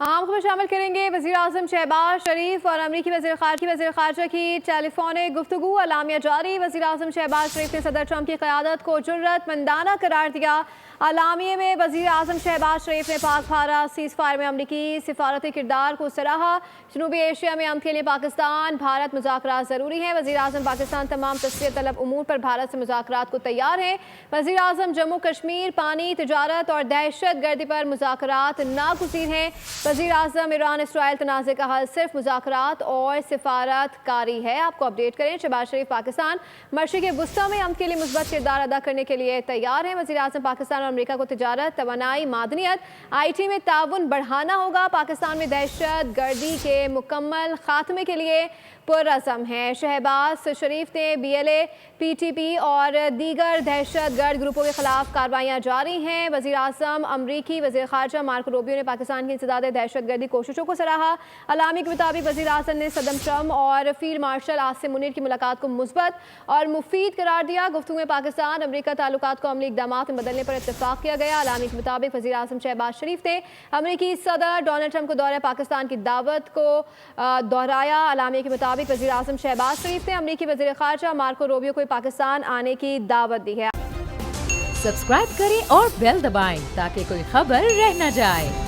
आम खबर शामिल करेंगे। वज़ीर आज़म शहबाज शरीफ और अमरीकी वज़ीर ख़ारजा की टेलीफोनिक गुफ्तगू, अलामिया जारी। वज़ीर आज़म शहबाज शरीफ ने सदर ट्रंप की क़यादत को जुर्रतमंदाना करार दिया। अलामिया में वज़ीर आज़म शहबाज शरीफ ने पाक भारत सीज़ फायर में अमरीकी सिफारती किरदार को सराहा। जनूबी एशिया में अमन के लिए पाकिस्तान भारत मुज़ाकरात ज़रूरी हैं। वज़ीर आज़म पाकिस्तान तमाम तस्वीर तलब उमूर पर भारत से मुज़ाकरात को तैयार हैं। वज़ीर आज़म जम्मू कश्मीर, पानी, तिजारत और दहशत गर्दी पर मुज़ाकरात नागुज़ीर हैं। वज़ीर आज़म ईरान इसराइल तनाज़े का हल सिर्फ मुज़ाकरात और सिफारतकारी है। आपको अपडेट करें, शहबाज शरीफ पाकिस्तान मशरिक़ वुस्ता में अमन के लिए मुस्बत किरदार अदा करने के लिए तैयार हैं। वज़ीर आज़म पाकिस्तान और अमेरिका को तिजारत, तवानाई, मादनियत, IT में ताउन बढ़ाना होगा। पाकिस्तान में दहशत गर्दी के मुकम्मल खात्मे के लिए पुरअज़म हैं। शहबाज शरीफ ने BLA, PTP और दीगर दहशत गर्द ग्रुपों के खिलाफ कार्रवाइयाँ जारी हैं। वज़ीर आज़म अमरीकी वज़ीर ख़ारजा मार्को रूबियो ने पाकिस्तान की इंसदाद दहशत गर्दी कोशिशों को सराहा। अलामी के मुताबिक वज़ीर आज़म ने सदर ट्रंप और फील्ड मार्शल आसिम मुनीर की मुलाकात को मुस्बत और मुफीद करार दिया। गुफ्तगू में पाकिस्तान अमरीका ताल्लुकात को अमली इक़दामात में बदलने पर इत्तफ़ाक़ किया गया। अलामी के मुताबिक वज़ीर आज़म शहबाज शरीफ ने अमरीकी सदर डोनाल्ड ट्रंप को दौरे पाकिस्तान की दावत को दोहराया। अलामी के मुताबिक वज़ीर आज़म शहबाज शरीफ ने अमरीकी वज़ीर ख़ारजा मार्को रूबियो को पाकिस्तान आने की दावत दी है। सब्सक्राइब करें और बेल दबाएं ताकि कोई खबर रह न जाए।